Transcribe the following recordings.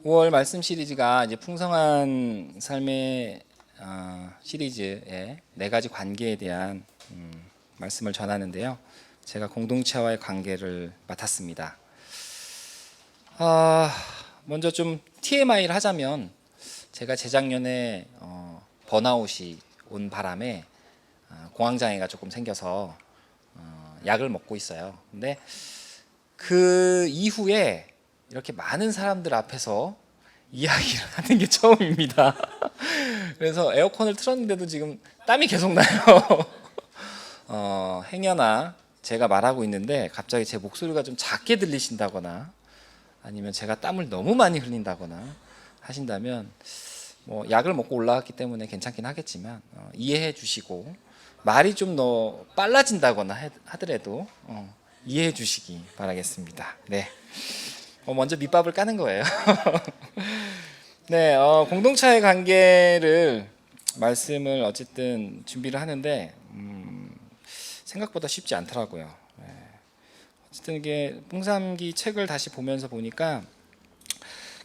5월 말씀 시리즈가 이제 풍성한 삶의 시리즈의 네 가지 관계에 대한 말씀을 전하는데요. 제가 공동체와의 관계를 맡았습니다. 먼저 좀 TMI를 하자면 제가 재작년에 번아웃이 온 바람에 공황장애가 조금 생겨서 약을 먹고 있어요. 근데 그 이후에 이렇게 많은 사람들 앞에서 이야기를 하는 게 처음입니다. 그래서 에어컨을 틀었는데도 지금 땀이 계속 나요. 행여나 제가 말하고 있는데 갑자기 제 목소리가 좀 작게 들리신다거나 아니면 제가 땀을 너무 많이 흘린다거나 하신다면 뭐 약을 먹고 올라왔기 때문에 괜찮긴 하겠지만 이해해 주시고 말이 좀 더 빨라진다거나 하더라도 이해해 주시기 바라겠습니다. 네. 먼저 밑밥을 까는 거예요. 네, 공동체의 관계를 말씀을 어쨌든 준비를 하는데 생각보다 쉽지 않더라고요. 네. 어쨌든 이게 뽕삼기 책을 다시 보면서 보니까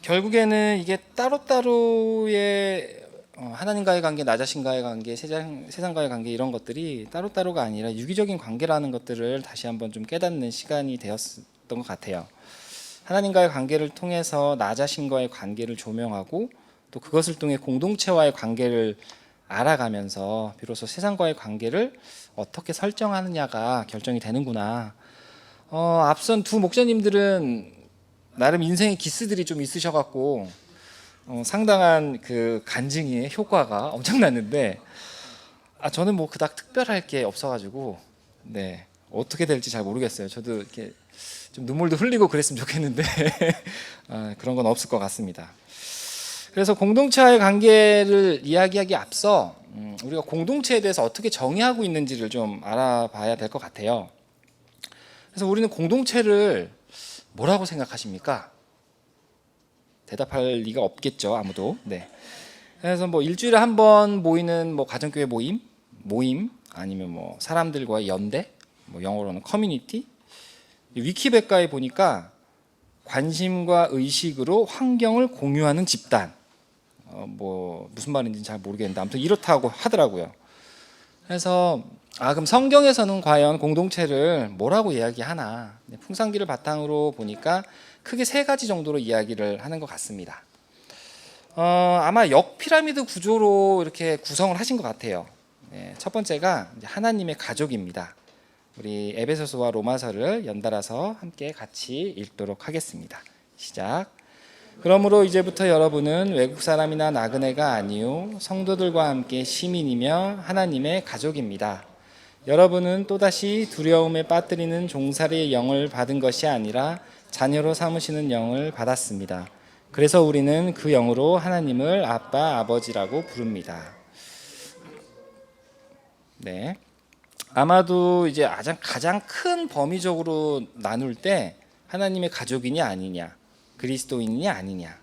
결국에는 이게 따로따로의 하나님과의 관계, 나 자신과의 관계, 세상과의 관계 이런 것들이 따로따로가 아니라 유기적인 관계라는 것들을 다시 한번 좀 깨닫는 시간이 되었던 것 같아요. 하나님과의 관계를 통해서 나 자신과의 관계를 조명하고 또 그것을 통해 공동체와의 관계를 알아가면서 비로소 세상과의 관계를 어떻게 설정하느냐가 결정이 되는구나. 앞선 두 목사님들은 나름 인생의 기스들이 좀 있으셔갖고 상당한 그 간증의 효과가 엄청났는데 저는 뭐 그닥 특별할 게 없어가지고 네 어떻게 될지 잘 모르겠어요. 저도 이렇게 좀 눈물도 흘리고 그랬으면 좋겠는데 그런 건 없을 것 같습니다. 그래서 공동체와의 관계를 이야기하기 앞서 우리가 공동체에 대해서 어떻게 정의하고 있는지를 좀 알아봐야 될 것 같아요. 그래서 우리는 공동체를 뭐라고 생각하십니까? 대답할 리가 없겠죠, 아무도. 네. 그래서 뭐 일주일에 한 번 모이는 뭐 가정교회 모임 아니면 뭐 사람들과의 연대, 뭐 영어로는 커뮤니티. 위키백과에 보니까 관심과 의식으로 환경을 공유하는 집단. 뭐 무슨 말인지는 잘 모르겠는데 아무튼 이렇다고 하더라고요. 그래서 그럼 성경에서는 과연 공동체를 뭐라고 이야기하나? 풍산기를 바탕으로 보니까 크게 세 가지 정도로 이야기를 하는 것 같습니다. 아마 역피라미드 구조로 이렇게 구성을 하신 것 같아요. 네, 첫 번째가 하나님의 가족입니다. 우리 에베소서와 로마서를 연달아서 함께 같이 읽도록 하겠습니다. 시작. 그러므로 이제부터 여러분은 외국 사람이나 나그네가 아니요 성도들과 함께 시민이며 하나님의 가족입니다. 여러분은 또다시 두려움에 빠뜨리는 종살이의 영을 받은 것이 아니라 자녀로 삼으시는 영을 받았습니다. 그래서 우리는 그 영으로 하나님을 아빠, 아버지라고 부릅니다. 네. 아마도 이제 가장 큰 범위적으로 나눌 때 하나님의 가족이냐 아니냐, 그리스도인이냐 아니냐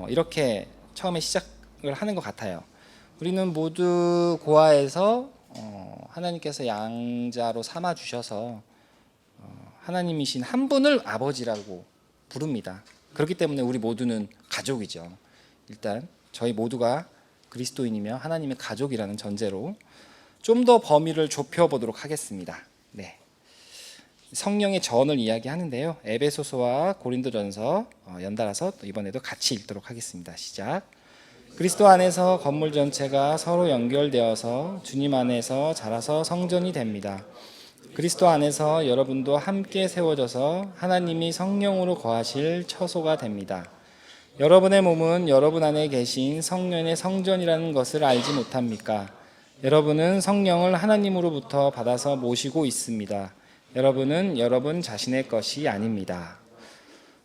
이렇게 처음에 시작을 하는 것 같아요. 우리는 모두 고아에서 하나님께서 양자로 삼아 주셔서 하나님이신 한 분을 아버지라고 부릅니다. 그렇기 때문에 우리 모두는 가족이죠. 일단 저희 모두가 그리스도인이며 하나님의 가족이라는 전제로 좀 더 범위를 좁혀보도록 하겠습니다. 네. 성령의 전을 이야기하는데요. 에베소서와 고린도전서 연달아서 이번에도 같이 읽도록 하겠습니다. 시작. 그리스도 안에서 건물 전체가 서로 연결되어서 주님 안에서 자라서 성전이 됩니다. 그리스도 안에서 여러분도 함께 세워져서 하나님이 성령으로 거하실 처소가 됩니다. 여러분의 몸은 여러분 안에 계신 성령의 성전이라는 것을 알지 못합니까? 여러분은 성령을 하나님으로부터 받아서 모시고 있습니다. 여러분은 여러분 자신의 것이 아닙니다.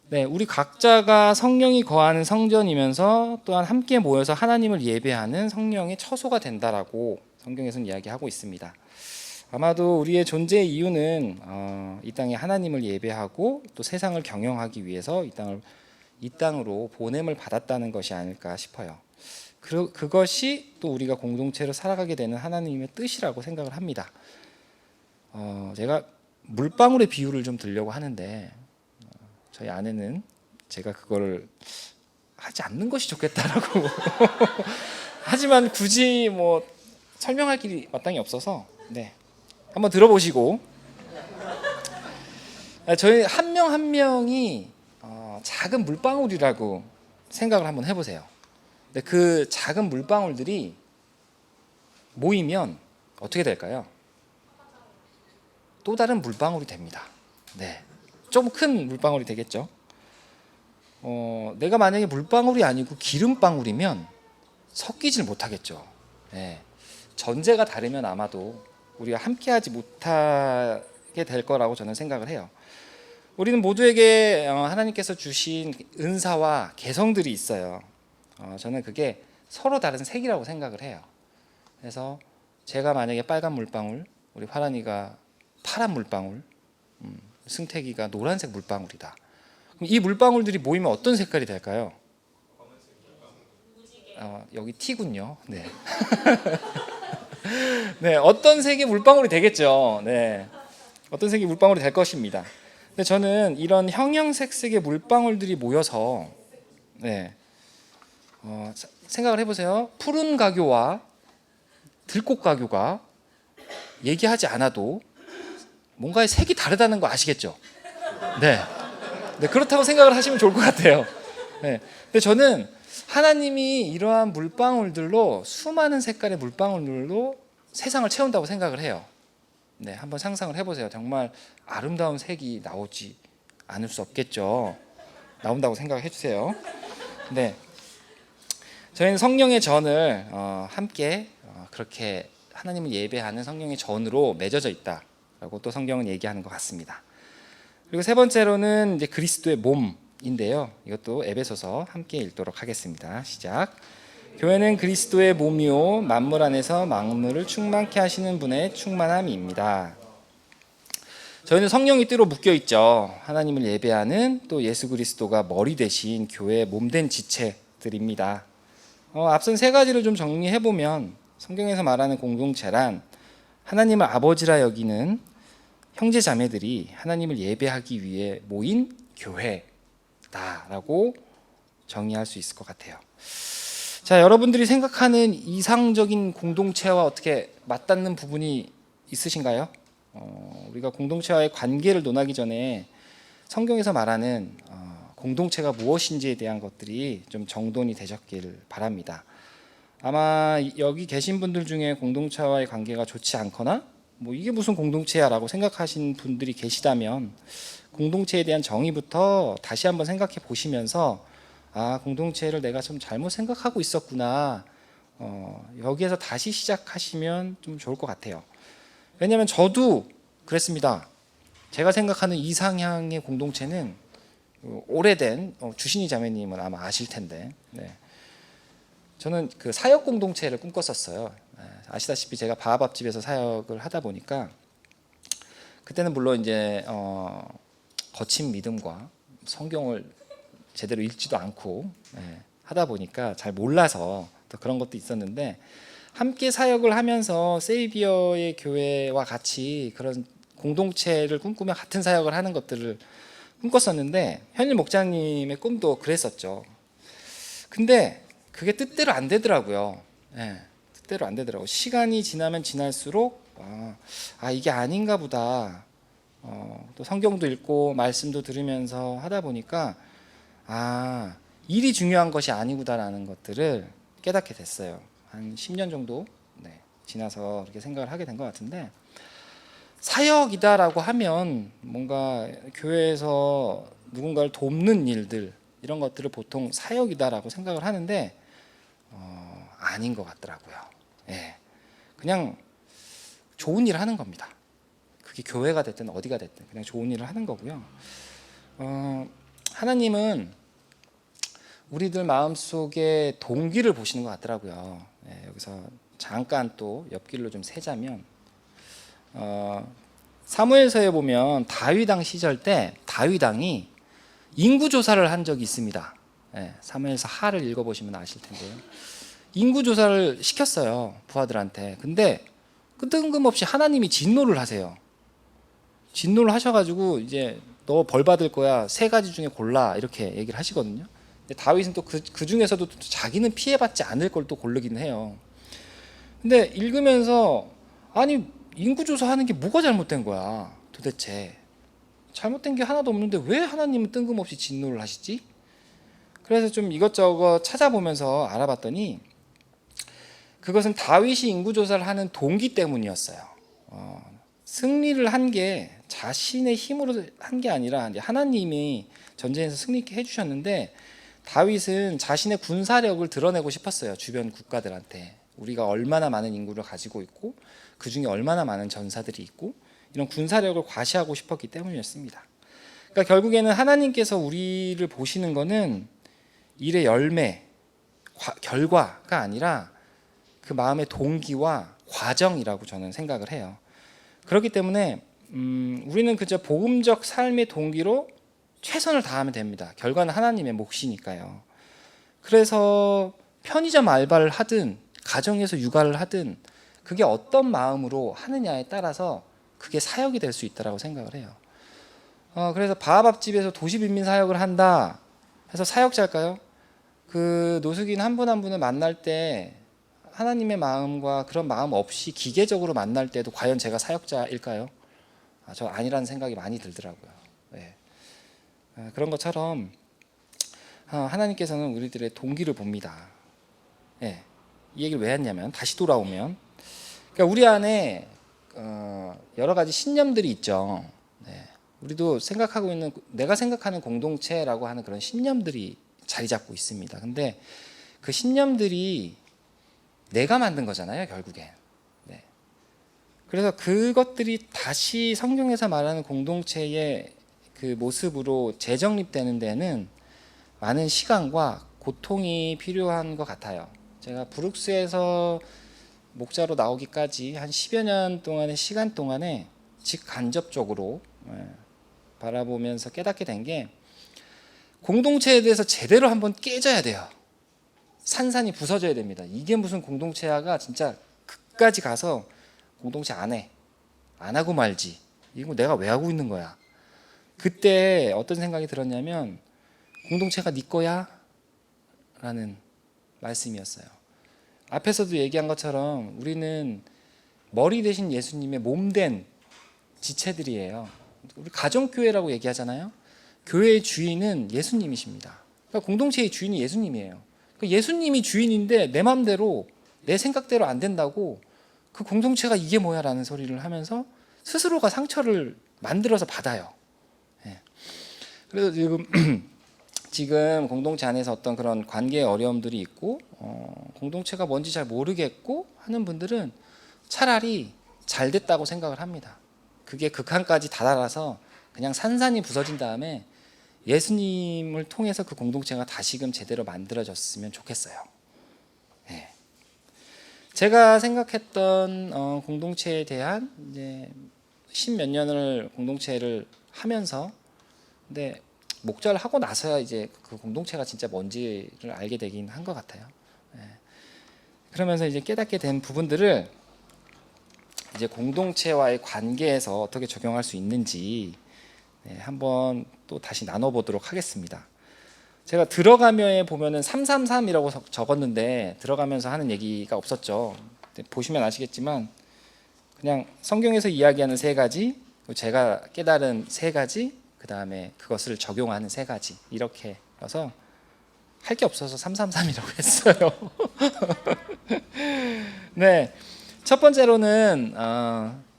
네, 우리 각자가 성령이 거하는 성전이면서 또한 함께 모여서 하나님을 예배하는 성령의 처소가 된다라고 성경에서는 이야기하고 있습니다. 아마도 우리의 존재의 이유는 이 땅에 하나님을 예배하고 또 세상을 경영하기 위해서 이 땅으로 보냄을 받았다는 것이 아닐까 싶어요. 그것이 또 우리가 공동체로 살아가게 되는 하나님의 뜻이라고 생각을 합니다. 제가 물방울의 비유를 좀 들려고 하는데 저희 아내는 제가 그거를 하지 않는 것이 좋겠다라고. 하지만 굳이 뭐 설명할 길이 마땅히 없어서 네, 한번 들어보시고 저희 한 명 한 명이 작은 물방울이라고 생각을 한번 해보세요. 근데 그 작은 물방울들이 모이면 어떻게 될까요? 또 다른 물방울이 됩니다. 네, 좀 큰 물방울이 되겠죠. 내가 만약에 물방울이 아니고 기름방울이면 섞이질 못하겠죠. 네, 전제가 다르면 아마도 우리가 함께하지 못하게 될 거라고 저는 생각을 해요. 우리는 모두에게 하나님께서 주신 은사와 개성들이 있어요. 저는 그게 서로 다른 색이라고 생각을 해요. 그래서 제가 만약에 빨간 물방울, 우리 화란이가 파란 물방울, 승택이가 노란색 물방울이다. 그럼 이 물방울들이 모이면 어떤 색깔이 될까요? 여기 T군요. 네. 네, 어떤 색의 물방울이 되겠죠. 네, 어떤 색의 물방울이 될 것입니다. 근데 저는 이런 형형색색의 물방울들이 모여서 네, 생각을 해보세요. 푸른 가교와 들꽃 가교가 얘기하지 않아도 뭔가의 색이 다르다는 거 아시겠죠? 네, 네, 그렇다고 생각을 하시면 좋을 것 같아요. 네, 근데 저는 하나님이 이러한 물방울들로 수많은 색깔의 물방울들로 세상을 채운다고 생각을 해요. 네, 한번 상상을 해보세요. 정말 아름다운 색이 나오지 않을 수 없겠죠. 나온다고 생각해 주세요. 네, 저희는 성령의 전을 함께 그렇게 하나님을 예배하는 성령의 전으로 맺어져 있다라고 또 성경은 얘기하는 것 같습니다. 그리고 세 번째로는 이제 그리스도의 몸인데요. 이것도 에베소서 함께 읽도록 하겠습니다. 시작. 교회는 그리스도의 몸이요 만물 안에서 만물을 충만케 하시는 분의 충만함입니다. 저희는 성령이 띠로 묶여 있죠. 하나님을 예배하는 또 예수 그리스도가 머리 대신 교회의 몸된 지체들입니다. 앞선 세 가지를 좀 정리해 보면 성경에서 말하는 공동체란 하나님을 아버지라 여기는 형제 자매들이 하나님을 예배하기 위해 모인 교회다라고 정의할 수 있을 것 같아요. 자, 여러분들이 생각하는 이상적인 공동체와 어떻게 맞닿는 부분이 있으신가요? 우리가 공동체와의 관계를 논하기 전에 성경에서 말하는 공동체가 무엇인지에 대한 것들이 좀 정돈이 되셨길 바랍니다. 아마 여기 계신 분들 중에 공동체와의 관계가 좋지 않거나 뭐 이게 무슨 공동체야라고 생각하신 분들이 계시다면 공동체에 대한 정의부터 다시 한번 생각해 보시면서 공동체를 내가 좀 잘못 생각하고 있었구나. 여기에서 다시 시작하시면 좀 좋을 것 같아요. 왜냐하면 저도 그랬습니다. 제가 생각하는 이상향의 공동체는 오래된 주신이 자매님은 아마 아실 텐데, 네. 저는 그 사역 공동체를 꿈꿨었어요. 아시다시피 제가 바하밥집에서 사역을 하다 보니까 그때는 물론 이제 거친 믿음과 성경을 제대로 읽지도 않고 하다 보니까 잘 몰라서 또 그런 것도 있었는데 함께 사역을 하면서 세이비어의 교회와 같이 그런 공동체를 꿈꾸며 같은 사역을 하는 것들을 꿈꿨었는데 현일 목장님의 꿈도 그랬었죠. 근데 그게 뜻대로 안 되더라고요. 뜻대로 안 되더라고요. 시간이 지나면 지날수록 이게 아닌가 보다. 또 성경도 읽고 말씀도 들으면서 하다 보니까 일이 중요한 것이 아니구나라는 것들을 깨닫게 됐어요. 한 10년 정도 지나서 그렇게 생각을 하게 된 것 같은데 사역이다라고 하면 뭔가 교회에서 누군가를 돕는 일들 이런 것들을 보통 사역이다라고 생각을 하는데 아닌 것 같더라고요. 그냥 좋은 일을 하는 겁니다. 그게 교회가 됐든 어디가 됐든 그냥 좋은 일을 하는 거고요. 하나님은 우리들 마음속에 동기를 보시는 것 같더라고요. 여기서 잠깐 또 옆길로 좀 세자면 사무엘서에 보면 다윗 왕 시절 때 다윗 왕이 인구 조사를 한 적이 있습니다. 사무엘서 하를 읽어보시면 아실 텐데요. 인구 조사를 시켰어요, 부하들한테. 근데 뜬금없이 하나님이 진노를 하세요. 진노를 하셔가지고 이제 너 벌 받을 거야, 세 가지 중에 골라 이렇게 얘기를 하시거든요. 다윗은 또 그 중에서도 또 자기는 피해받지 않을 걸 또 고르긴 해요. 근데 읽으면서 아니 인구조사하는 게 뭐가 잘못된 거야 도대체. 잘못된 게 하나도 없는데 왜 하나님은 뜬금없이 진노를 하시지? 그래서 좀 이것저것 찾아보면서 알아봤더니 그것은 다윗이 인구조사를 하는 동기 때문이었어요. 승리를 한 게 자신의 힘으로 한 게 아니라 하나님이 전쟁에서 승리케 해주셨는데, 다윗은 자신의 군사력을 드러내고 싶었어요. 주변 국가들한테 우리가 얼마나 많은 인구를 가지고 있고 그 중에 얼마나 많은 전사들이 있고, 이런 군사력을 과시하고 싶었기 때문이었습니다. 그러니까 결국에는 하나님께서 우리를 보시는 것은 일의 열매, 결과가 아니라 그 마음의 동기와 과정이라고 저는 생각을 해요. 그렇기 때문에 우리는 그저 복음적 삶의 동기로 최선을 다하면 됩니다. 결과는 하나님의 몫이니까요. 그래서 편의점 알바를 하든 가정에서 육아를 하든 그게 어떤 마음으로 하느냐에 따라서 그게 사역이 될 수 있다고 생각을 해요. 그래서 바하밥집에서 도시빈민 사역을 한다 해서 사역자일까요? 그 노숙인 한 분 한 분을 만날 때 하나님의 마음과 그런 마음 없이 기계적으로 만날 때도 과연 제가 사역자일까요? 저 아니라는 생각이 많이 들더라고요. 네. 그런 것처럼 하나님께서는 우리들의 동기를 봅니다. 네. 이 얘기를 왜 했냐면, 다시 돌아오면, 그러니까 우리 안에 여러 가지 신념들이 있죠. 네. 우리도 생각하고 있는, 내가 생각하는 공동체라고 하는 그런 신념들이 자리 잡고 있습니다. 근데 그 신념들이 내가 만든 거잖아요, 결국엔. 네. 그래서 그것들이 다시 성경에서 말하는 공동체의 그 모습으로 재정립되는 데는 많은 시간과 고통이 필요한 것 같아요. 제가 브룩스에서 목자로 나오기까지 한 10여 년 동안의 시간 동안에 직간접적으로 바라보면서 깨닫게 된 게, 공동체에 대해서 제대로 한번 깨져야 돼요. 산산이 부서져야 됩니다. 이게 무슨 공동체야가 진짜 끝까지 가서 공동체 안 해. 안 하고 말지. 이거 내가 왜 하고 있는 거야. 그때 어떤 생각이 들었냐면, 공동체가 네 거야? 라는 말씀이었어요. 앞에서도 얘기한 것처럼 우리는 머리 대신 예수님의 몸된 지체들이에요. 우리 가정교회라고 얘기하잖아요. 교회의 주인은 예수님이십니다. 그러니까 공동체의 주인이 예수님이에요. 그러니까 예수님이 주인인데 내 마음대로 내 생각대로 안 된다고 그 공동체가 이게 뭐야 라는 소리를 하면서 스스로가 상처를 만들어서 받아요. 네. 그래서 지금 공동체 안에서 어떤 그런 관계의 어려움들이 있고 공동체가 뭔지 잘 모르겠고 하는 분들은 차라리 잘 됐다고 생각을 합니다. 그게 극한까지 다다라서 그냥 산산이 부서진 다음에 예수님을 통해서 그 공동체가 다시금 제대로 만들어졌으면 좋겠어요. 네. 제가 생각했던 공동체에 대한 이제 10몇 년을 공동체를 하면서, 근데 목자를 하고 나서야 이제 그 공동체가 진짜 뭔지를 알게 되긴 한 것 같아요. 네. 그러면서 이제 깨닫게 된 부분들을 이제 공동체와의 관계에서 어떻게 적용할 수 있는지 한번 또 다시 나눠보도록 하겠습니다. 제가 들어가면에 보면은 333이라고 적었는데 들어가면서 하는 얘기가 없었죠. 보시면 아시겠지만 그냥 성경에서 이야기하는 세 가지, 제가 깨달은 세 가지, 그 다음에 그것을 적용하는 세 가지, 이렇게 해서 할 게 없어서 333이라고 했어요. 네, 첫 번째로는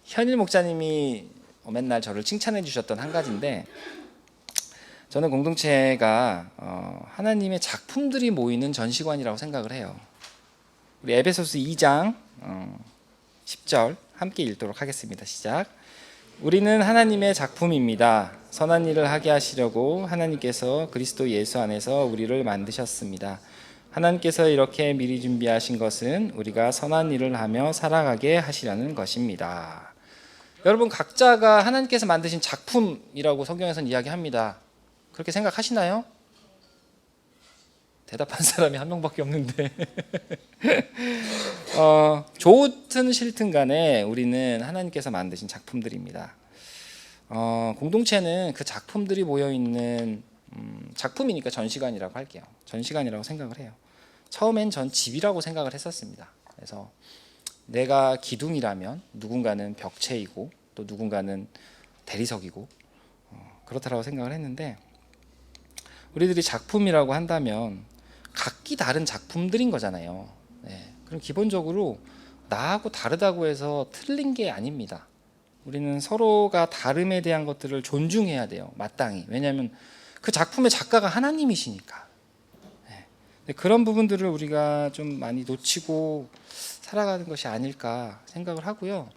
현일 목사님이 맨날 저를 칭찬해 주셨던 한 가지인데, 저는 공동체가 하나님의 작품들이 모이는 전시관이라고 생각을 해요. 우리 에베소서 2장 10절 함께 읽도록 하겠습니다. 시작. 우리는 하나님의 작품입니다. 선한 일을 하게 하시려고 하나님께서 그리스도 예수 안에서 우리를 만드셨습니다. 하나님께서 이렇게 미리 준비하신 것은 우리가 선한 일을 하며 살아가게 하시려는 것입니다. 여러분, 각자가 하나님께서 만드신 작품이라고 성경에서는 이야기합니다. 그렇게 생각하시나요? 대답한 사람이 한 명밖에 없는데 좋든 싫든 간에 우리는 하나님께서 만드신 작품들입니다. 공동체는 그 작품들이 모여있는 작품이니까 전시관이라고 할게요. 전시관이라고 생각을 해요. 처음엔 전 집이라고 생각을 했었습니다. 그래서 내가 기둥이라면 누군가는 벽체이고 또 누군가는 대리석이고 그렇다라고 생각을 했는데, 우리들이 작품이라고 한다면 각기 다른 작품들인 거잖아요. 네. 그럼 기본적으로 나하고 다르다고 해서 틀린 게 아닙니다. 우리는 서로가 다름에 대한 것들을 존중해야 돼요. 마땅히. 왜냐하면 그 작품의 작가가 하나님이시니까. 네. 그런 부분들을 우리가 좀 많이 놓치고 살아가는 것이 아닐까 생각을 하고요.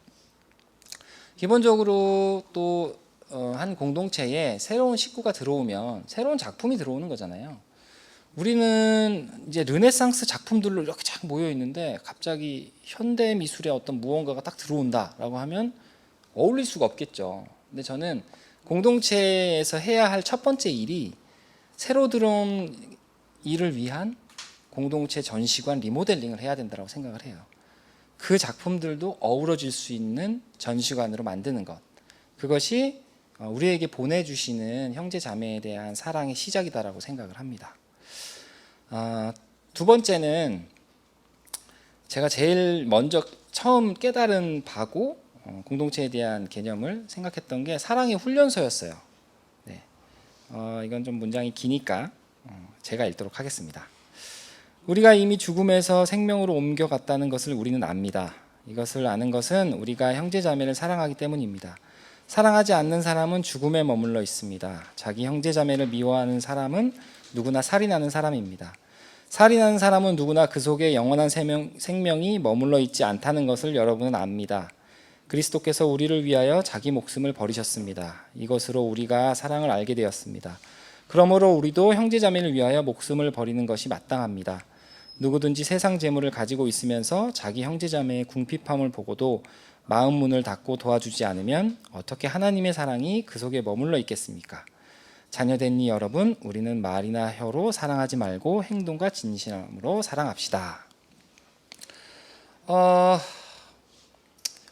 기본적으로 또 한 공동체에 새로운 식구가 들어오면 새로운 작품이 들어오는 거잖아요. 우리는 이제 르네상스 작품들로 이렇게 쫙 모여 있는데 갑자기 현대 미술의 어떤 무언가가 딱 들어온다라고 하면 어울릴 수가 없겠죠. 근데 저는 공동체에서 해야 할 첫 번째 일이 새로 들어온 일을 위한 공동체 전시관 리모델링을 해야 된다고 생각을 해요. 그 작품들도 어우러질 수 있는 전시관으로 만드는 것, 그것이 우리에게 보내주시는 형제 자매에 대한 사랑의 시작이다라고 생각을 합니다. 두 번째는 제가 제일 먼저 처음 깨달은 바고 공동체에 대한 개념을 생각했던 게 사랑의 훈련소였어요. 네. 이건 좀 문장이 기니까 제가 읽도록 하겠습니다. 우리가 이미 죽음에서 생명으로 옮겨갔다는 것을 우리는 압니다. 이것을 아는 것은 우리가 형제 자매를 사랑하기 때문입니다. 사랑하지 않는 사람은 죽음에 머물러 있습니다. 자기 형제 자매를 미워하는 사람은 누구나 살인하는 사람입니다. 살인하는 사람은 누구나 그 속에 영원한 생명이 머물러 있지 않다는 것을 여러분은 압니다. 그리스도께서 우리를 위하여 자기 목숨을 버리셨습니다. 이것으로 우리가 사랑을 알게 되었습니다. 그러므로 우리도 형제 자매를 위하여 목숨을 버리는 것이 마땅합니다. 누구든지 세상 재물을 가지고 있으면서 자기 형제 자매의 궁핍함을 보고도 마음 문을 닫고 도와주지 않으면 어떻게 하나님의 사랑이 그 속에 머물러 있겠습니까? 자녀된 여러분, 우리는 말이나 혀로 사랑하지 말고 행동과 진실함으로 사랑합시다.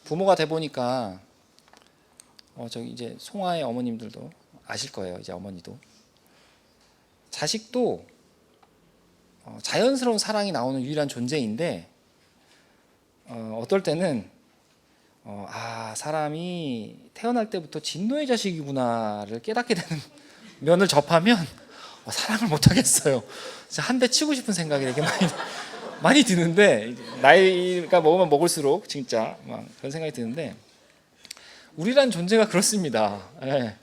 부모가 돼 보니까 저기 이제 송아의 어머님들도 아실 거예요. 이제 어머니도 자식도 자연스러운 사랑이 나오는 유일한 존재인데, 어떨 때는 사람이 태어날 때부터 진노의 자식이구나를 깨닫게 되는 면을 접하면 사랑을 못 하겠어요. 한 대 치고 싶은 생각이 되게 많이 드는데, 나이가 먹으면 먹을수록 진짜 막 그런 생각이 드는데, 우리란 존재가 그렇습니다. 예.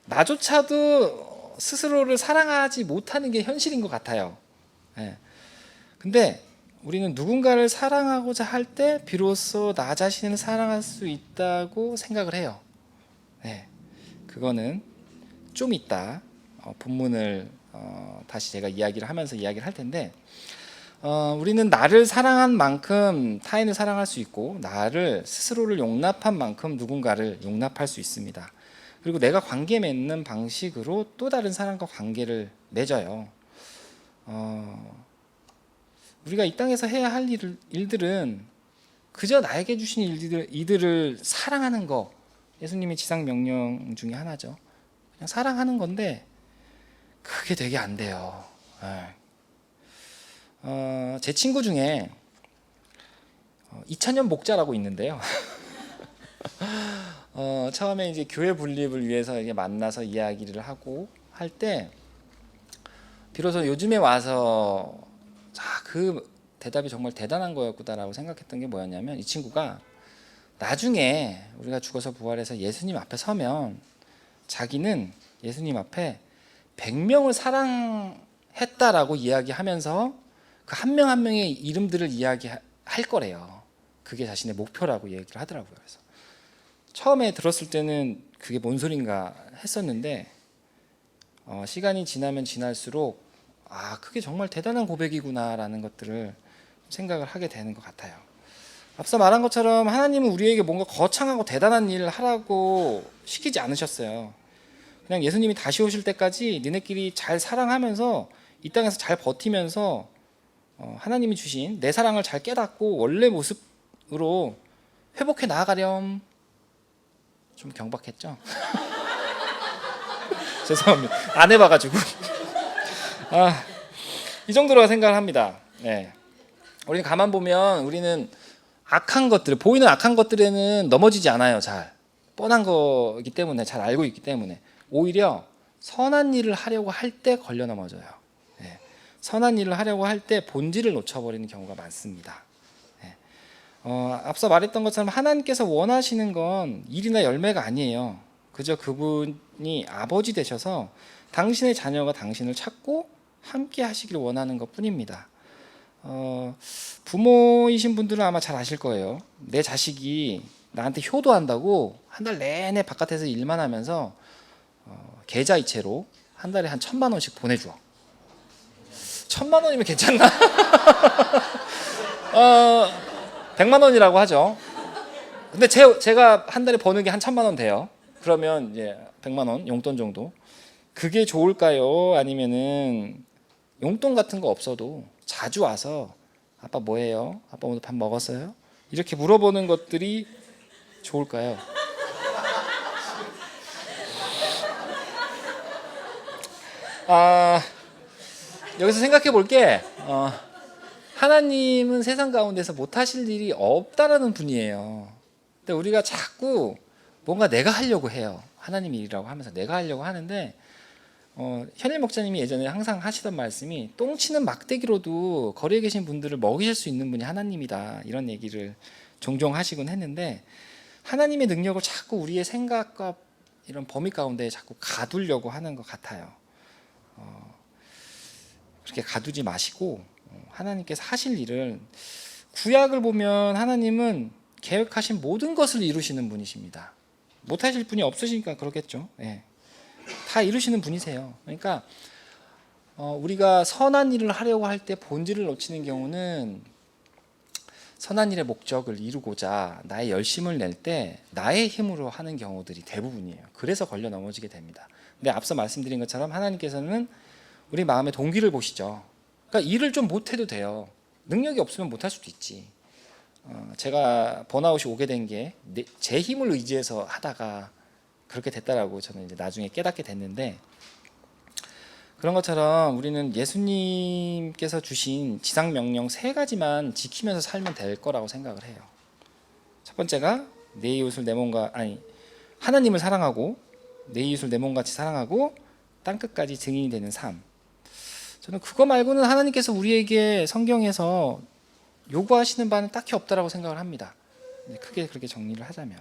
나조차도 스스로를 사랑하지 못하는 게 현실인 것 같아요. 예. 근데 우리는 누군가를 사랑하고자 할 때 비로소 나 자신을 사랑할 수 있다고 생각을 해요. 네, 그거는 좀 이따 본문을 다시 제가 이야기를 하면서 이야기를 할 텐데, 우리는 나를 사랑한 만큼 타인을 사랑할 수 있고, 나를 스스로를 용납한 만큼 누군가를 용납할 수 있습니다. 그리고 내가 관계 맺는 방식으로 또 다른 사람과 관계를 맺어요. 우리가 이 땅에서 해야 할 일들은 그저 나에게 주신 이들을 사랑하는 거, 예수님의 지상 명령 중에 하나죠. 그냥 사랑하는 건데 그게 되게 안 돼요. 제 친구 중에 2000년 목자라고 있는데요. 처음에 이제 교회 분립을 위해서 이제 만나서 이야기를 하고 할 때 비로소 요즘에 와서 그 대답이 정말 대단한 거였구나라고 생각했던 게 뭐였냐면, 이 친구가 나중에 우리가 죽어서 부활해서 예수님 앞에 서면 자기는 예수님 앞에 100명을 사랑했다라고 이야기하면서 그 한 명 한 명의 이름들을 이야기할 거래요. 그게 자신의 목표라고 얘기를 하더라고요. 그래서 처음에 들었을 때는 그게 뭔 소린가 했었는데, 시간이 지나면 지날수록 그게 정말 대단한 고백이구나라는 것들을 생각을 하게 되는 것 같아요. 앞서 말한 것처럼 하나님은 우리에게 뭔가 거창하고 대단한 일을 하라고 시키지 않으셨어요. 그냥 예수님이 다시 오실 때까지 니네끼리 잘 사랑하면서 이 땅에서 잘 버티면서 하나님이 주신 내 사랑을 잘 깨닫고 원래 모습으로 회복해 나아가렴. 좀 경박했죠? 죄송합니다. 안 해봐가지고. 이 정도로 생각을 합니다. 네. 우리는 가만 보면 우리는 악한 것들, 보이는 악한 것들에는 넘어지지 않아요. 잘 뻔한 거이기 때문에, 잘 알고 있기 때문에. 오히려 선한 일을 하려고 할 때 걸려 넘어져요. 네. 선한 일을 하려고 할 때 본질을 놓쳐버리는 경우가 많습니다. 네. 앞서 말했던 것처럼 하나님께서 원하시는 건 일이나 열매가 아니에요. 그저 그분이 아버지 되셔서 당신의 자녀가 당신을 찾고 함께 하시기를 원하는 것 뿐입니다. 부모이신 분들은 아마 잘 아실 거예요. 내 자식이 나한테 효도한다고 한 달 내내 바깥에서 일만 하면서 계좌이체로 한 달에 한 1,000만 원씩 보내줘. 1,000만 원이면 괜찮나? 100만 원이라고 하죠. 근데 제가 한 달에 버는 게 한 1,000만 원 돼요. 그러면 이제 100만 원 용돈 정도. 그게 좋을까요? 아니면은 용돈 같은 거 없어도 자주 와서 아빠 뭐해요? 아빠 오늘 밥 먹었어요? 이렇게 물어보는 것들이 좋을까요? 여기서 생각해 볼게, 하나님은 세상 가운데서 못하실 일이 없다라는 분이에요. 근데 우리가 자꾸 뭔가 내가 하려고 해요. 하나님 일이라고 하면서 내가 하려고 하는데, 현일 목사님이 예전에 항상 하시던 말씀이 똥치는 막대기로도 거리에 계신 분들을 먹이실 수 있는 분이 하나님이다, 이런 얘기를 종종 하시곤 했는데, 하나님의 능력을 자꾸 우리의 생각과 이런 범위 가운데 자꾸 가두려고 하는 것 같아요. 그렇게 가두지 마시고 하나님께서 하실 일을, 구약을 보면 하나님은 계획하신 모든 것을 이루시는 분이십니다. 못하실 분이 없으시니까 그렇겠죠. 네. 다 이루시는 분이세요. 그러니까 우리가 선한 일을 하려고 할 때 본질을 놓치는 경우는, 선한 일의 목적을 이루고자 나의 열심을 낼 때 나의 힘으로 하는 경우들이 대부분이에요. 그래서 걸려 넘어지게 됩니다. 근데 앞서 말씀드린 것처럼 하나님께서는 우리 마음의 동기를 보시죠. 그러니까 일을 좀 못해도 돼요. 능력이 없으면 못할 수도 있지. 제가 번아웃이 오게 된 게 제 힘을 의지해서 하다가 그렇게 됐다라고 저는 이제 나중에 깨닫게 됐는데, 그런 것처럼 우리는 예수님께서 주신 지상 명령 3가지만 지키면서 살면 될 거라고 생각을 해요. 첫 번째가 내 이웃을 내 몸과, 하나님을 사랑하고 내 이웃을 내 몸같이 사랑하고 땅 끝까지 증인이 되는 삶. 저는 그거 말고는 하나님께서 우리에게 성경에서 요구하시는 바는 딱히 없다라고 생각을 합니다. 크게 그렇게 정리를 하자면,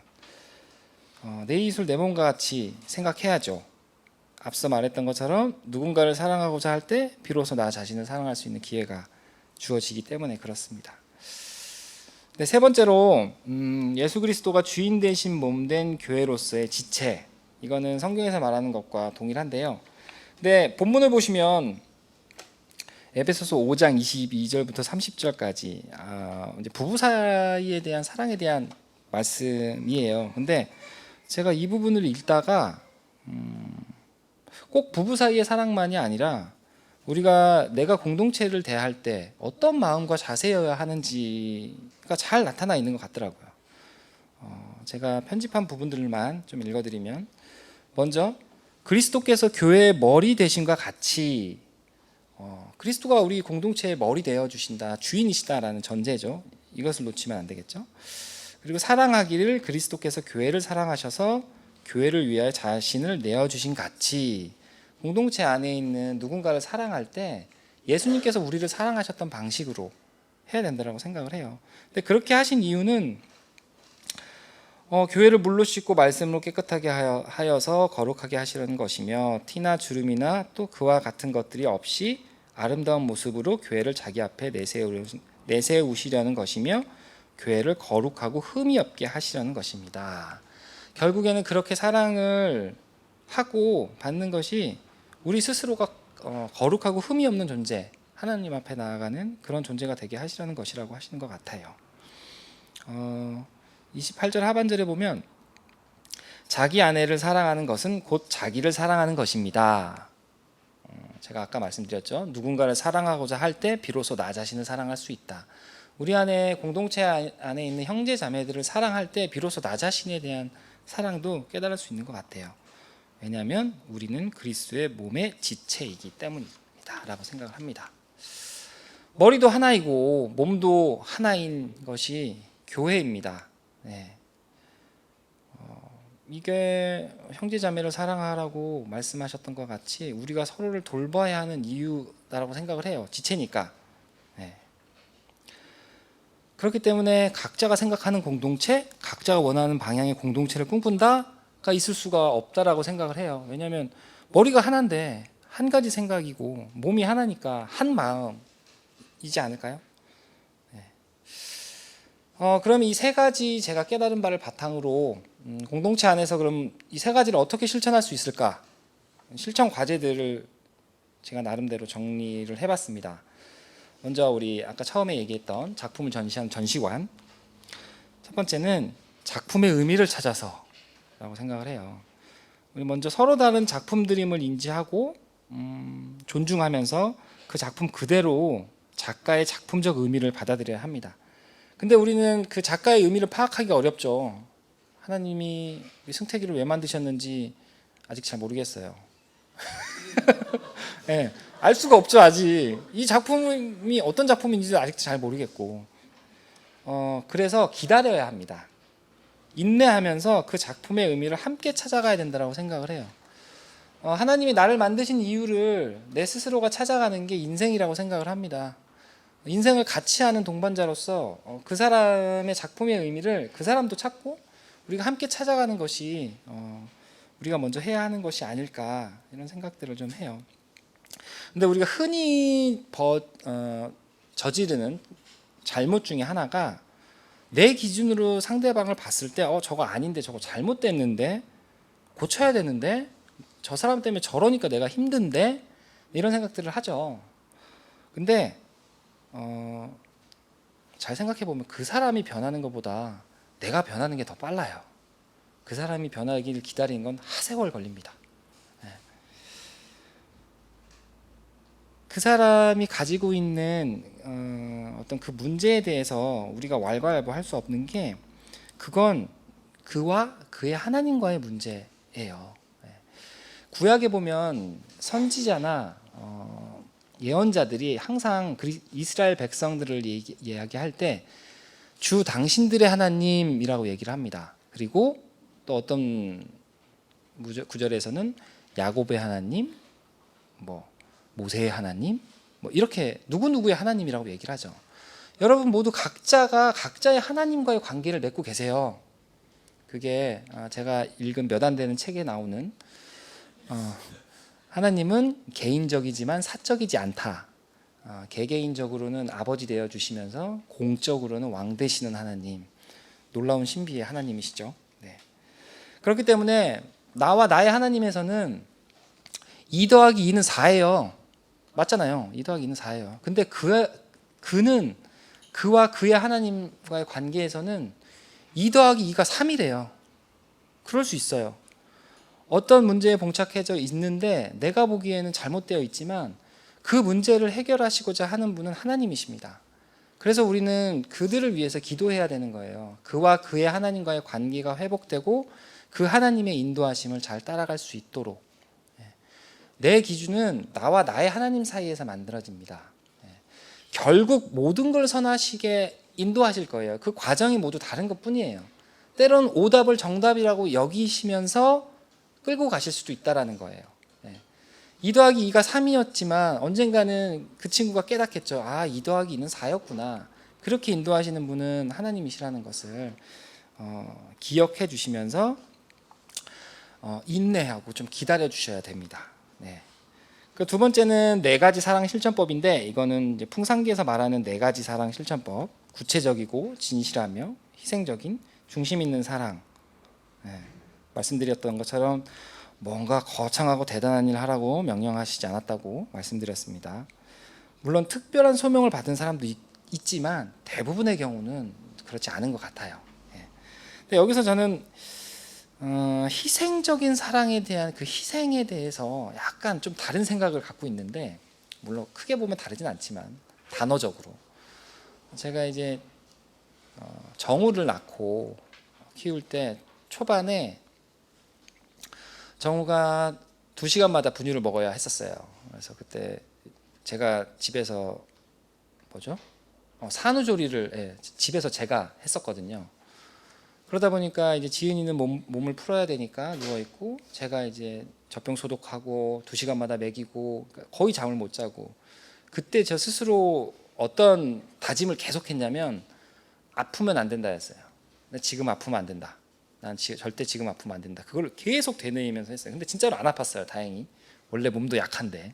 내 이웃을 내 몸과 같이 생각해야죠. 앞서 말했던 것처럼 누군가를 사랑하고자 할 때 비로소 나 자신을 사랑할 수 있는 기회가 주어지기 때문에 그렇습니다. 네, 세 번째로 예수 그리스도가 주인 되신 몸된 교회로서의 지체, 이거는 성경에서 말하는 것과 동일한데요. 근데 본문을 보시면 에베소서 5장 22절부터 30절까지 이제 부부 사이에 대한 사랑에 대한 말씀이에요. 근데 제가 이 부분을 읽다가 꼭 부부 사이의 사랑만이 아니라 우리가 내가 공동체를 대할 때 어떤 마음과 자세여야 하는지가 잘 나타나 있는 것 같더라고요. 제가 편집한 부분들만 좀 읽어드리면, 먼저 그리스도께서 교회의 머리 되심과 같이, 그리스도가 우리 공동체의 머리 되어 주신다, 주인이시다라는 전제죠. 이것을 놓치면 안 되겠죠. 그리고 사랑하기를 그리스도께서 교회를 사랑하셔서 교회를 위하여 자신을 내어주신 같이, 공동체 안에 있는 누군가를 사랑할 때 예수님께서 우리를 사랑하셨던 방식으로 해야 된다고 생각을 해요. 근데 그렇게 하신 이유는 교회를 물로 씻고 말씀으로 깨끗하게 하여서 거룩하게 하시려는 것이며, 티나 주름이나 또 그와 같은 것들이 없이 아름다운 모습으로 교회를 자기 앞에 내세우시려는 것이며, 교회를 거룩하고 흠이 없게 하시려는 것입니다. 결국에는 그렇게 사랑을 하고 받는 것이 우리 스스로가 거룩하고 흠이 없는 존재, 하나님 앞에 나아가는 그런 존재가 되게 하시려는 것이라고 하시는 것 같아요. 28절 하반절에 보면 자기 아내를 사랑하는 것은 곧 자기를 사랑하는 것입니다. 제가 아까 말씀드렸죠. 누군가를 사랑하고자 할 때 비로소 나 자신을 사랑할 수 있다. 우리 안에 공동체 안에 있는 형제 자매들을 사랑할 때 비로소 나 자신에 대한 사랑도 깨달을 수 있는 것 같아요. 왜냐하면 우리는 그리스도의 몸의 지체이기 때문이다라고 생각을 합니다. 머리도 하나이고 몸도 하나인 것이 교회입니다. 네. 이게 형제자매를 사랑하라고 말씀하셨던 것 같이 우리가 서로를 돌봐야 하는 이유라고 생각을 해요. 지체니까. 네. 그렇기 때문에 각자가 생각하는 공동체, 각자가 원하는 방향의 공동체를 꿈꾼다가 있을 수가 없다라고 생각을 해요. 왜냐하면 머리가 하나인데 한 가지 생각이고 몸이 하나니까 한 마음이지 않을까요? 그럼 이 세 가지 제가 깨달은 바를 바탕으로 공동체 안에서 그럼 이 세 가지를 어떻게 실천할 수 있을까? 실천 과제들을 제가 나름대로 정리를 해봤습니다. 먼저 우리 아까 처음에 얘기했던 작품을 전시한 전시관. 첫 번째는 작품의 의미를 찾아서라고 생각을 해요. 우리 먼저 서로 다른 작품들임을 인지하고 존중하면서 그 작품 그대로 작가의 작품적 의미를 받아들여야 합니다. 근데 우리는 그 작가의 의미를 파악하기 어렵죠. 하나님이 승태기를 왜 만드셨는지 아직 잘 모르겠어요. 네, 알 수가 없죠. 아직 이 작품이 어떤 작품인지도 아직 잘 모르겠고, 그래서 기다려야 합니다. 인내하면서 그 작품의 의미를 함께 찾아가야 된다고 생각을 해요. 하나님이 나를 만드신 이유를 내 스스로가 찾아가는 게 인생이라고 생각을 합니다. 인생을 같이 하는 동반자로서 그 사람의 작품의 의미를 그 사람도 찾고 우리가 함께 찾아가는 것이 우리가 먼저 해야 하는 것이 아닐까 이런 생각들을 좀 해요. 근데 우리가 흔히 저지르는 잘못 중에 하나가 내 기준으로 상대방을 봤을 때 저거 아닌데 저거 잘못됐는데 고쳐야 되는데 저 사람 때문에 저러니까 내가 힘든데 이런 생각들을 하죠. 근데 잘 생각해 보면 그 사람이 변하는 것보다 내가 변하는 게 더 빨라요. 그 사람이 변하기를 기다리는 건 하세월 걸립니다. 그 사람이 가지고 있는 어떤 그 문제에 대해서 우리가 왈가왈부할 수 없는 게 그건 그와 그의 하나님과의 문제예요. 구약에 보면 선지자나 예언자들이 항상 이스라엘 백성들을 이야기할 때 주 당신들의 하나님이라고 얘기를 합니다. 그리고 또 어떤 구절에서는 야곱의 하나님, 모세의 하나님, 이렇게 누구누구의 하나님이라고 얘기를 하죠. 여러분 모두 각자가 각자의 하나님과의 관계를 맺고 계세요. 그게 제가 읽은 몇 안 되는 책에 나오는 하나님은 개인적이지만 사적이지 않다. 개개인적으로는 아버지 되어 주시면서 공적으로는 왕 되시는 하나님, 놀라운 신비의 하나님이시죠. 네. 그렇기 때문에 나와 나의 하나님에서는 2 더하기 2는 4예요. 맞잖아요. 2 더하기 2는 4예요. 근데 그는 그와 그의 하나님과의 관계에서는 2 더하기 2가 3이래요. 그럴 수 있어요. 어떤 문제에 봉착해져 있는데 내가 보기에는 잘못되어 있지만 그 문제를 해결하시고자 하는 분은 하나님이십니다. 그래서 우리는 그들을 위해서 기도해야 되는 거예요. 그와 그의 하나님과의 관계가 회복되고 그 하나님의 인도하심을 잘 따라갈 수 있도록. 내 기준은 나와 나의 하나님 사이에서 만들어집니다. 결국 모든 걸 선하시게 인도하실 거예요. 그 과정이 모두 다른 것뿐이에요. 때론 오답을 정답이라고 여기시면서 끌고 가실 수도 있다라는 거예요. 2 더하기 2가 3이었지만 언젠가는 그 친구가 깨닫겠죠. 2 더하기 2는 4였구나. 그렇게 인도하시는 분은 하나님이시라는 것을 기억해 주시면서 인내하고 좀 기다려 주셔야 됩니다. 그 두 번째는 4가지 사랑 실천법인데 이거는 이제 풍산기에서 말하는 4가지 사랑 실천법. 구체적이고 진실하며 희생적인 중심 있는 사랑. 말씀드렸던 것처럼 뭔가 거창하고 대단한 일 하라고 명령하시지 않았다고 말씀드렸습니다. 물론 특별한 소명을 받은 사람도 있지만 대부분의 경우는 그렇지 않은 것 같아요. 근데 여기서 저는 희생적인 사랑에 대한 그 희생에 대해서 약간 좀 다른 생각을 갖고 있는데, 물론 크게 보면 다르진 않지만 단어적으로 제가 이제 정우를 낳고 키울 때 초반에 정우가 2시간마다 분유를 먹어야 했었어요. 그래서 그때 제가 집에서 뭐죠? 산후조리를 집에서 제가 했었거든요. 그러다 보니까 이제 지은이는 몸을 풀어야 되니까 누워 있고 제가 이제 젖병 소독하고 2시간마다 먹이고 거의 잠을 못 자고 그때 저 스스로 어떤 다짐을 계속했냐면 아프면 안 된다 했어요. 나 지금 아프면 안 된다. 난 절대 지금 아프면 안 된다. 그걸 계속 되뇌이면서 했어요. 근데 진짜로 안 아팠어요. 다행히. 원래 몸도 약한데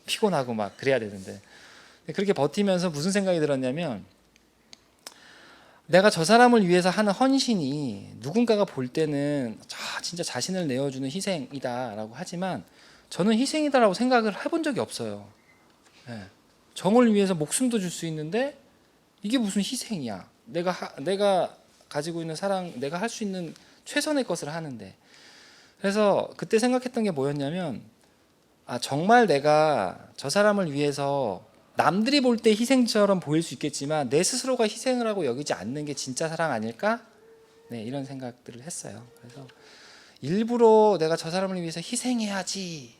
피곤하고 막 그래야 되는데 그렇게 버티면서 무슨 생각이 들었냐면 내가 저 사람을 위해서 하는 헌신이 누군가가 볼 때는 진짜 자신을 내어주는 희생이다라고 하지만 저는 희생이다라고 생각을 해본 적이 없어요. 정을 위해서 목숨도 줄 수 있는데 이게 무슨 희생이야? 내가 가지고 있는 사랑, 내가 할 수 있는 최선의 것을 하는데. 그래서 그때 생각했던 게 뭐였냐면 정말 내가 저 사람을 위해서 남들이 볼 때 희생처럼 보일 수 있겠지만 내 스스로가 희생을 하고 여기지 않는 게 진짜 사랑 아닐까? 네, 이런 생각들을 했어요. 그래서 일부러 내가 저 사람을 위해서 희생해야지.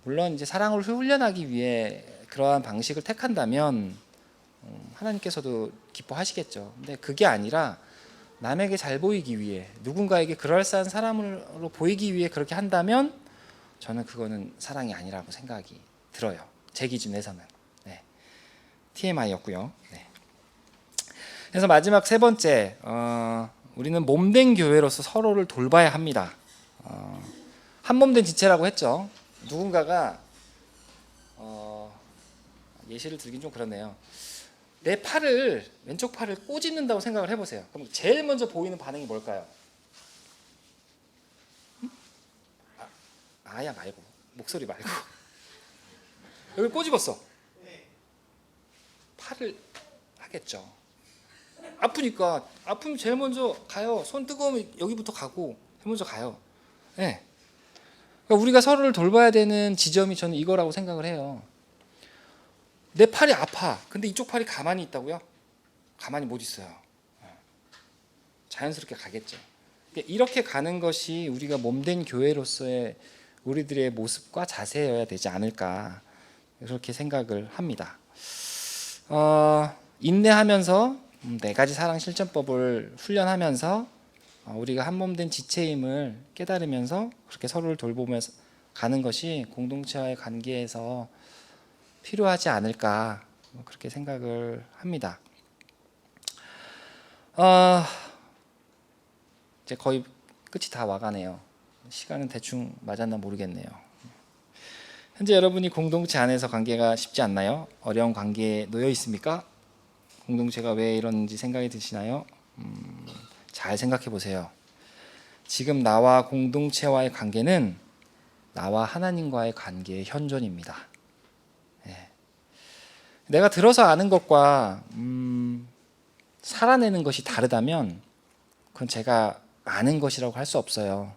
물론 이제 사랑을 훈련하기 위해 그러한 방식을 택한다면 하나님께서도 기뻐하시겠죠. 근데 그게 아니라 남에게 잘 보이기 위해 누군가에게 그럴싸한 사람으로 보이기 위해 그렇게 한다면 저는 그거는 사랑이 아니라고 생각이 들어요. 제 기준에서는. 네. TMI였고요. 네. 그래서 마지막 3번째, 우리는 몸된 교회로서 서로를 돌봐야 합니다. 한몸된 지체라고 했죠. 누군가가 예시를 들긴 좀 그렇네요. 내 팔을 왼쪽 팔을 꼬집는다고 생각을 해보세요. 그럼 제일 먼저 보이는 반응이 뭘까요? 아야 말고 목소리 말고 여기 꼬집었어. 팔을 하겠죠. 아프니까 아프면 제일 먼저 가요. 손 뜨거우면 여기부터 가고 제일 먼저 가요. 네. 그러니까 우리가 서로를 돌봐야 되는 지점이 저는 이거라고 생각을 해요. 내 팔이 아파. 근데 이쪽 팔이 가만히 있다고요? 가만히 못 있어요. 자연스럽게 가겠죠. 이렇게 가는 것이 우리가 몸된 교회로서의 우리들의 모습과 자세여야 되지 않을까 그렇게 생각을 합니다. 인내하면서 4가지 사랑 실전법을 훈련하면서 우리가 한몸된 지체임을 깨달으면서 그렇게 서로를 돌보면서 가는 것이 공동체와의 관계에서 필요하지 않을까 그렇게 생각을 합니다. 이제 거의 끝이 다 와가네요. 시간은 대충 맞았나 모르겠네요. 현재 여러분이 공동체 안에서 관계가 쉽지 않나요? 어려운 관계에 놓여 있습니까? 공동체가 왜 이런지 생각이 드시나요? 잘 생각해 보세요. 지금 나와 공동체와의 관계는 나와 하나님과의 관계의 현존입니다. 내가 들어서 아는 것과 살아내는 것이 다르다면 그건 제가 아는 것이라고 할 수 없어요.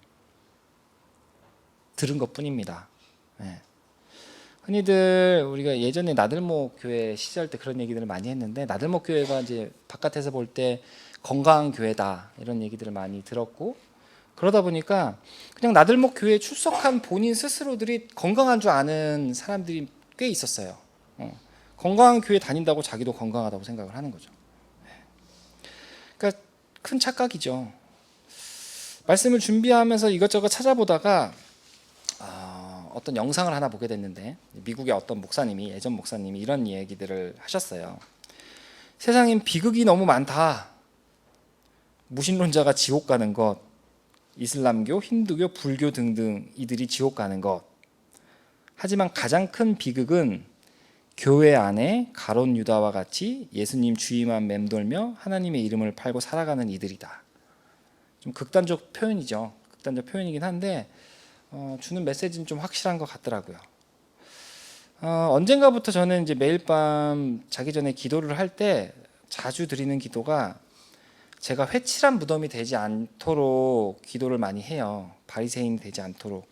들은 것뿐입니다. 흔히들 우리가 예전에 나들목 교회 시절 때 그런 얘기들을 많이 했는데 나들목 교회가 이제 바깥에서 볼 때 건강한 교회다 이런 얘기들을 많이 들었고 그러다 보니까 그냥 나들목 교회에 출석한 본인 스스로들이 건강한 줄 아는 사람들이 꽤 있었어요. 건강한 교회 다닌다고 자기도 건강하다고 생각을 하는 거죠. 그러니까 큰 착각이죠. 말씀을 준비하면서 이것저것 찾아보다가 어떤 영상을 하나 보게 됐는데 미국의 어떤 목사님이 예전 목사님이 이런 얘기들을 하셨어요. 세상엔 비극이 너무 많다. 무신론자가 지옥 가는 것, 이슬람교, 힌두교, 불교 등등 이들이 지옥 가는 것. 하지만 가장 큰 비극은 교회 안에 가롯 유다와 같이 예수님 주의만 맴돌며 하나님의 이름을 팔고 살아가는 이들이다. 좀 극단적 표현이죠. 극단적 표현이긴 한데 주는 메시지는 좀 확실한 것 같더라고요. 언젠가부터 저는 이제 매일 밤 자기 전에 기도를 할 때 자주 드리는 기도가 제가 회칠한 무덤이 되지 않도록 기도를 많이 해요. 바리새인이 되지 않도록.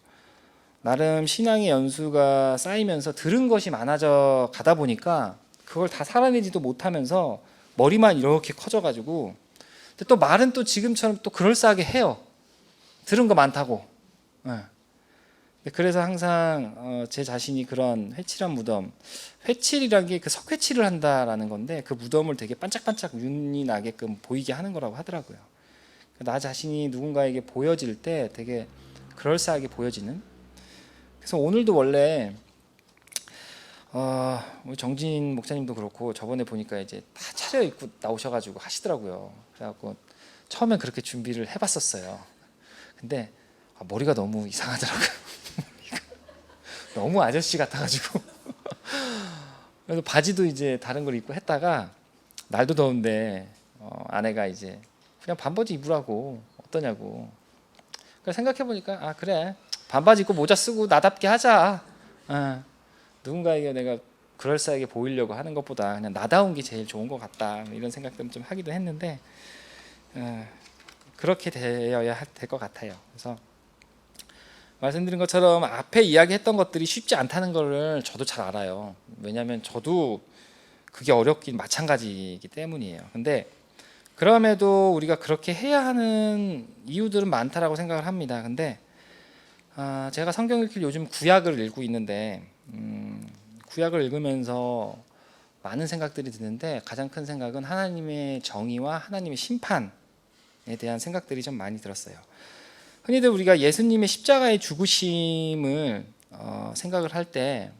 나름 신앙의 연수가 쌓이면서 들은 것이 많아져 가다 보니까 그걸 다 살아내지도 못하면서 머리만 이렇게 커져가지고 근데 또 말은 또 지금처럼 또 그럴싸하게 해요. 들은 거 많다고. 예. 그래서 항상 제 자신이 그런 회칠한 무덤, 회칠이란 게 그 석회칠을 한다라는 건데 그 무덤을 되게 반짝반짝 윤이 나게끔 보이게 하는 거라고 하더라고요. 나 자신이 누군가에게 보여질 때 되게 그럴싸하게 보여지는. 그래서 오늘도 원래 우리 정진 목사님도 그렇고 저번에 보니까 이제 다 차려입고 나오셔가지고 하시더라고요. 그래갖고 처음엔 그렇게 준비를 해봤었어요. 근데 머리가 너무 이상하더라고요. 너무 아저씨 같아가지고 그래서 바지도 이제 다른 걸 입고 했다가 날도 더운데 아내가 이제 그냥 반바지 입으라고 어떠냐고. 그래서 생각해보니까 그래 반바지 입고 모자 쓰고 나답게 하자. 누군가에게 내가 그럴싸하게 보이려고 하는 것보다 그냥 나다운 게 제일 좋은 것 같다 이런 생각도 좀 하기도 했는데 그렇게 되어야 될 것 같아요. 그래서 말씀드린 것처럼 앞에 이야기했던 것들이 쉽지 않다는 것을 저도 잘 알아요. 왜냐하면 저도 그게 어렵긴 마찬가지이기 때문이에요. 근데 그럼에도 우리가 그렇게 해야 하는 이유들은 많다라고 생각을 합니다. 근데 제가 성경 읽기 요즘 구약을 읽고 있는데 구약을 읽으면서 많은 생각들이 드는데 가장 큰 생각은 하나님의 정의와 하나님의 심판에 대한 생각들이 좀 많이 들었어요. 흔히들 우리가 예수님의 십자가의 죽으심을 생각을 할 때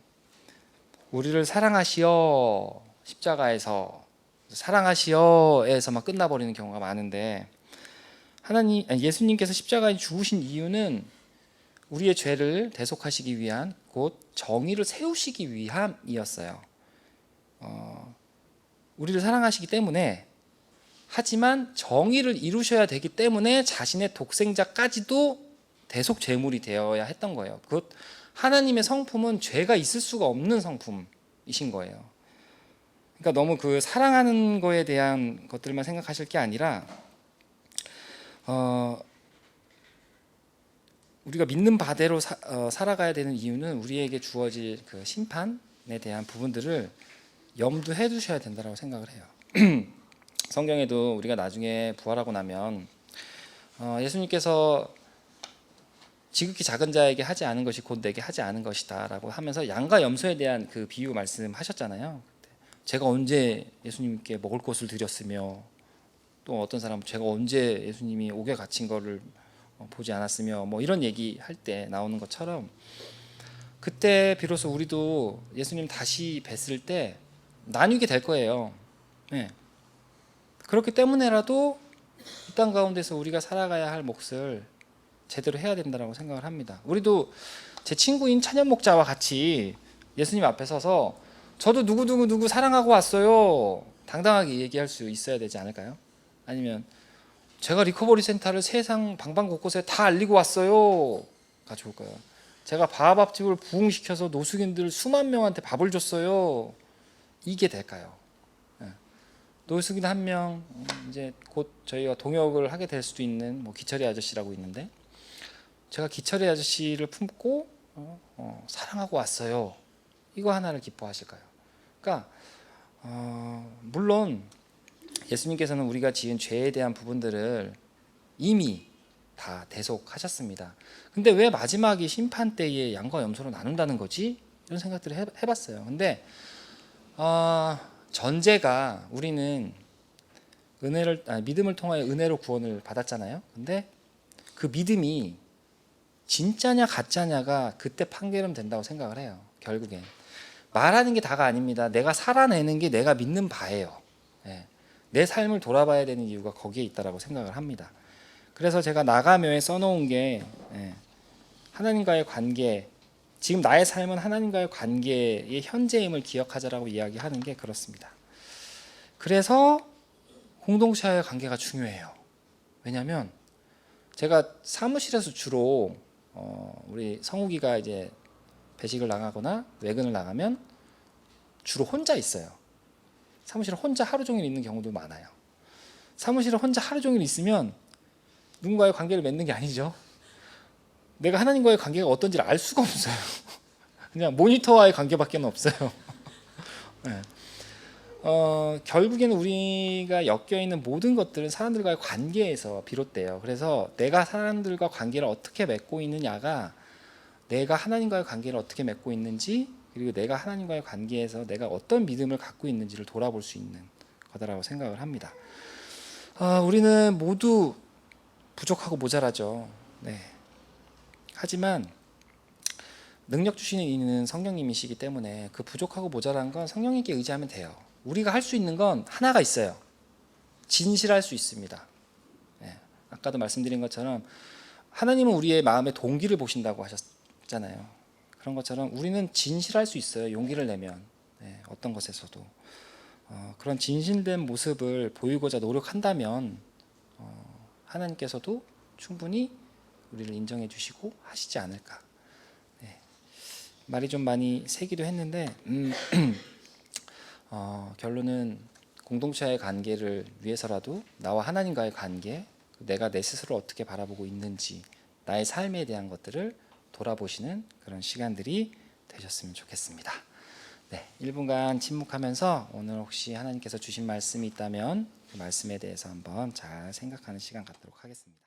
우리를 사랑하시어 십자가에서 사랑하시어에서만 끝나버리는 경우가 많은데 예수님께서 십자가에 죽으신 이유는 우리의 죄를 대속하시기 위한 곧 정의를 세우시기 위함이었어요. 우리를 사랑하시기 때문에 하지만 정의를 이루셔야 되기 때문에 자신의 독생자까지도 대속 제물이 되어야 했던 거예요. 그 하나님의 성품은 죄가 있을 수가 없는 성품이신 거예요. 그러니까 너무 그 사랑하는 거에 대한 것들만 생각하실 게 아니라 우리가 믿는 바대로 살아가야 되는 이유는 우리에게 주어질 그 심판에 대한 부분들을 염두해 두셔야 된다고 생각을 해요. 성경에도 우리가 나중에 부활하고 나면 예수님께서 지극히 작은 자에게 하지 않은 것이 곧 내게 하지 않은 것이다 라고 하면서 양과 염소에 대한 그 비유 말씀하셨잖아요. 제가 언제 예수님께 먹을 것을 드렸으며 또 어떤 사람은 제가 언제 예수님이 옥에 갇힌 거를 보지 않았으며 뭐 이런 얘기할 때 나오는 것처럼 그때 비로소 우리도 예수님 다시 뵀을 때 나뉘게 될 거예요. 네. 그렇기 때문에라도 이 땅 가운데서 우리가 살아가야 할 몫을 제대로 해야 된다고 생각을 합니다. 우리도 제 친구인 찬현 목자와 같이 예수님 앞에 서서 저도 누구 사랑하고 왔어요 당당하게 얘기할 수 있어야 되지 않을까요? 아니면 제가 리커버리 센터를 세상 방방곳곳에 다 알리고 왔어요가 좋을까요? 제가 바하밥집을 부흥시켜서 노숙인들 수만 명한테 밥을 줬어요 이게 될까요? 노숙인 한 명 이제 곧 저희가 동역을 하게 될 수도 있는 기철이 아저씨라고 있는데 제가 기철이 아저씨를 품고 사랑하고 왔어요 이거 하나를 기뻐하실까요? 그러니까 물론 예수님께서는 우리가 지은 죄에 대한 부분들을 이미 다 대속하셨습니다. 근데 왜 마지막에 심판 때에 양과 염소로 나눈다는 거지? 이런 생각들을 해봤어요. 근데 전제가 우리는 믿음을 통하여 은혜로 구원을 받았잖아요. 근데 그 믿음이 진짜냐 가짜냐가 그때 판결은 된다고 생각을 해요. 결국엔 말하는 게 다가 아닙니다. 내가 살아내는 게 내가 믿는 바예요. 내 삶을 돌아봐야 되는 이유가 거기에 있다라고 생각을 합니다. 그래서 제가 나가묘에 써놓은 게 하나님과의 관계, 지금 나의 삶은 하나님과의 관계의 현재임을 기억하자라고 이야기하는 게 그렇습니다. 그래서 공동체와의 관계가 중요해요. 왜냐하면 제가 사무실에서 주로 우리 성욱이가 이제 배식을 나가거나 외근을 나가면 주로 혼자 있어요. 사무실에 혼자 하루 종일 있는 경우도 많아요. 사무실에 혼자 하루 종일 있으면 누군가의 관계를 맺는 게 아니죠. 내가 하나님과의 관계가 어떤지를 알 수가 없어요. 그냥 모니터와의 관계밖에 없어요. 네. 결국에는 우리가 엮여 있는 모든 것들은 사람들과의 관계에서 비롯돼요. 그래서 내가 사람들과 관계를 어떻게 맺고 있느냐가 내가 하나님과의 관계를 어떻게 맺고 있는지, 그리고 내가 하나님과의 관계에서 내가 어떤 믿음을 갖고 있는지를 돌아볼 수 있는 거다라고 생각을 합니다. 우리는 모두 부족하고 모자라죠. 네. 하지만 능력 주시는 이는 성령님이시기 때문에 그 부족하고 모자란 건 성령님께 의지하면 돼요. 우리가 할 수 있는 건 하나가 있어요. 진실할 수 있습니다. 네. 아까도 말씀드린 것처럼 하나님은 우리의 마음의 동기를 보신다고 하셨잖아요. 그런 것처럼 우리는 진실할 수 있어요. 용기를 내면. 네. 어떤 것에서도 그런 진실된 모습을 보이고자 노력한다면 하나님께서도 충분히 우리를 인정해 주시고 하시지 않을까. 네. 말이 좀 많이 세기도 했는데 결론은 공동체의 관계를 위해서라도 나와 하나님과의 관계, 내가 내 스스로 어떻게 바라보고 있는지, 나의 삶에 대한 것들을 돌아보시는 그런 시간들이 되셨으면 좋겠습니다. 네, 1분간 침묵하면서 오늘 혹시 하나님께서 주신 말씀이 있다면 그 말씀에 대해서 한번 잘 생각하는 시간 갖도록 하겠습니다.